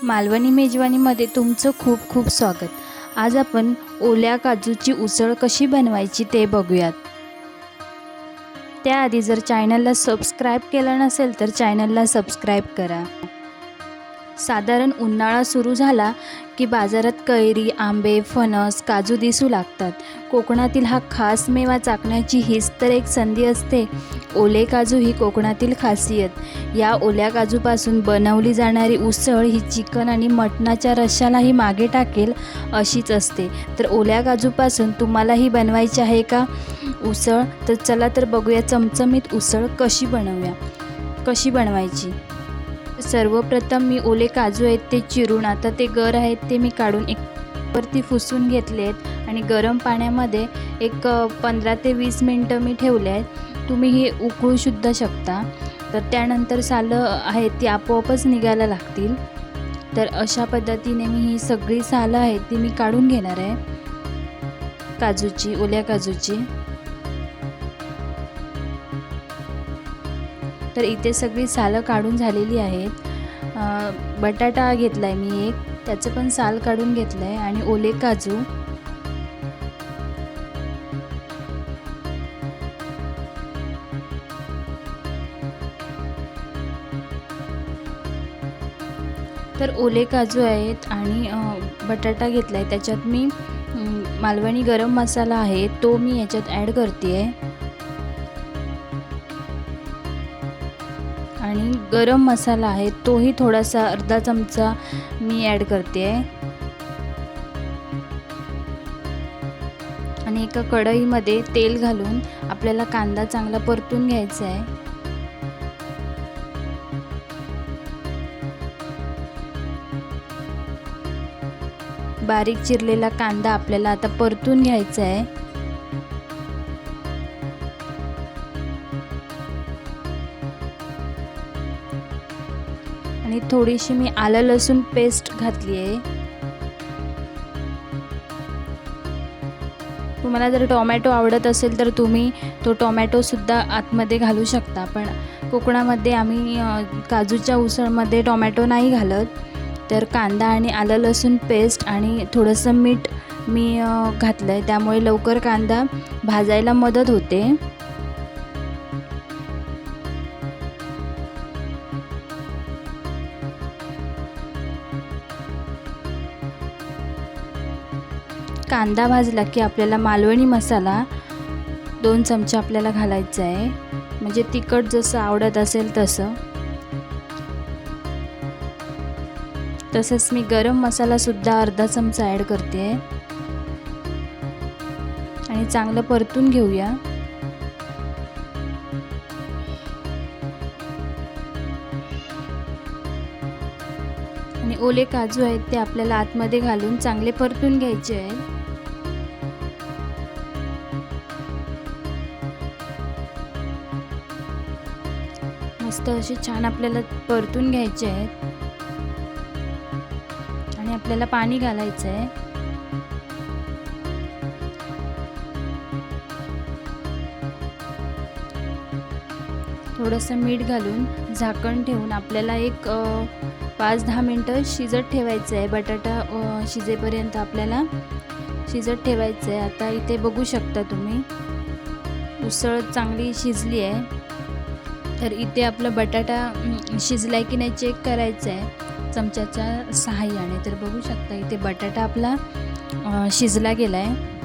मालवणी मेजवानीमध्ये तुमचं खूप खूप स्वागत। आज आपण ओल्या काजूची उसळ कशी बनवायची ते बघूयात। त्याआधी जर चॅनलला सबस्क्राइब केलं नसेल तर चॅनलला सबस्क्राइब करा। साधारण उन्हाळा सुरू झाला की बाजारात कैरी, आंबे, फणस, काजू दिसू लागतात। कोकणातील हा खास मेवा चाखण्याची हीच तर एक संधी असते। ओले काजू ही कोकणातील खासियत। या ओल्या काजूपासून बनवली जाणारी उसळ ही चिकन आणि मटणाच्या रश्श्यालाही मागे टाकेल अशीच असते। तर ओल्या काजूपासून तुम्हालाही बनवायची आहे का उसळ? तर चला तर बघूया चमचमीत उसळ कशी बनवायची। सर्वप्रथम मी ओले काजू आहेत ते चिरून, आता ते गर आहेत ते मी काढून वरती पुसून घेतले आहेत आणि गरम पाण्यामध्ये एक 15 ते 20 मिनटं मी ठेवले आहेत। तुम्ही हे उकळू सुद्धा शकता। तर त्यानंतर सालं आहेत ती आपोआपच निघायला लागतील। तर अशा पद्धतीने मी ही सगळी सालं आहेत ती मी काढून घेणार आहे काजूची, ओल्या काजूची। तर इथे सगळी सालं काढून झालेली आहेत। बटाटा घेतलाय मी एक, त्याचं पण साल काढून घेतलंय आणि ओले काजू, तर ओले काजू आहेत आणि बटाटा घेतलाय। त्याच्यात मी मालवणी गरम मसाला आहे तो मी याच्यात ॲड करते आणि गरम मसाला आहे तोही थोडासा अर्धा चमचा मी ॲड करते आणि एका कढईमध्ये तेल घालून आपल्याला कांदा चांगला परतून घ्यायचा आहे। बारीक चिरलेला कांदा आपल्याला आता परतून घ्यायचा आहे। आणि थोडीशी मी आलं लसूण पेस्ट घातली आहे। तुम्हाला जर टोमॅटो आवडत असेल तर तुम्ही तो टोमॅटो सुद्धा आतमध्ये घालू शकता, पण कोकणामध्ये आम्ही काजूच्या उसळमध्ये टोमॅटो नाही घालत। तर कांदा आणि आलं लसूण पेस्ट आणि थोडंसं मीठ मी घातलं आहे, त्यामुळे लवकर कांदा भाजायला मदत होते। कांदा भाजला की आपल्याला मालवणी मसाला 2 चमचे आपल्याला घालायचा आहे, म्हणजे तिखट जसं आवडत असेल तसं। तसंच मी गरम मसाला सुद्धा अर्धा चमचा ॲड करते आणि चांगलं परतून घेऊया। आणि ओले काजू आहेत ते आपल्याला आतमध्ये घालून चांगले परतून घ्यायचे आहे। मस्त असे छान आपल्याला परतून घ्यायचे आहेत आणि आपल्याला पाणी घालायचं आहे। थोडंसं मीठ घालून झाकण ठेवून आपल्याला एक 5-10 मिनटं शिजत ठेवायचं आहे। बटाटा शिजेपर्यंत आपल्याला शिजत ठेवायचं आहे। आता इथे बघू शकता तुम्ही उसळ चांगली शिजली आहे। तर इथे आपला बटाटा शिजलाय की नाही चेक करायचं आहे चमच्याच्या सहाय्याने। तर बघू शकता इथे बटाटा आपला शिजला गेला आहे।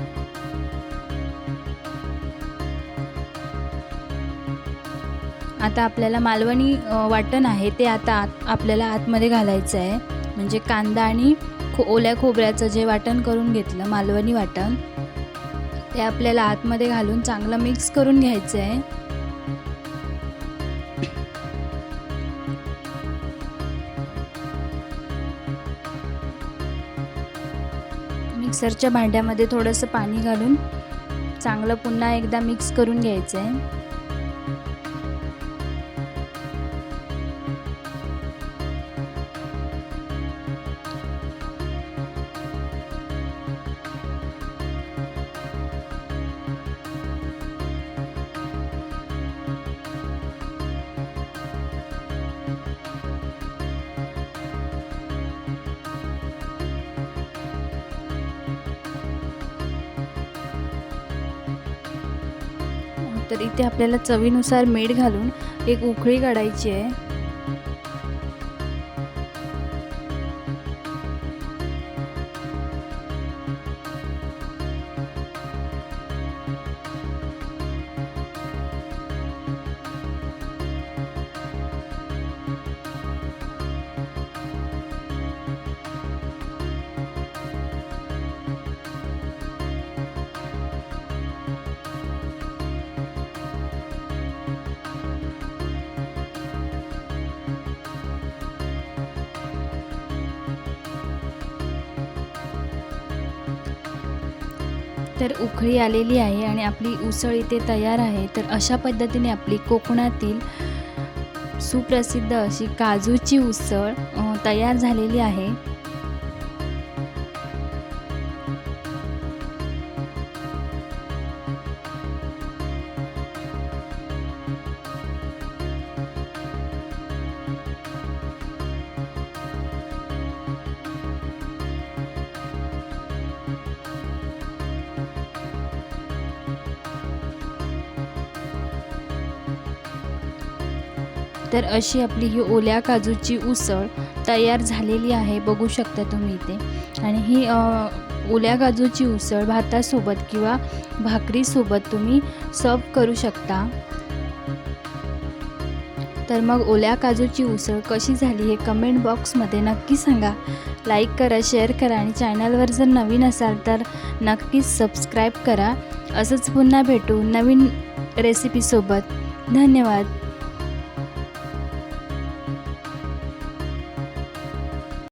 आता आपल्याला मालवणी वाटण आहे ते आता आपल्याला आतमध्ये घालायचं आहे, म्हणजे कांदा आणि ओल्या खोबऱ्याचं जे वाटण करून घेतलं मालवणी वाटण ते आपल्याला आतमध्ये घालून चांगलं मिक्स करून घ्यायचं आहे। मिक्सरच्या भांड्यामध्ये थोडंसं पाणी घालून चांगलं पुन्हा एकदा मिक्स करून घ्यायचं आहे। तर इथे आपल्याला चवीनुसार मीठ घालून एक उकळी काढायची आहे. तर उकळी आलेली आहे आणि आपली उसळ इथे तयार आहे. तर अशा पद्धतीने आपली कोकणातील सुप्रसिद्ध अशी काजूची उसळ तयार झालेली आहे. तर अशी आपली ही ओल्या काजूची उसळ तयार झालेली आहे, बघू शकता तुम्ही इथे. आणि ही ओल्या काजूची उसळ भातासोबत किंवा भाकरीसोबत तुम्ही सर्व करू शकता. तर मग ओल्या काजूची उसळ कशी झाली हे कमेंट बॉक्समध्ये नक्की सांगा. लाईक करा, शेअर करा आणि चॅनलवर जर नवीन असाल तर नक्कीच सबस्क्राईब करा. असंच पुन्हा भेटू नवीन रेसिपीसोबत. धन्यवाद.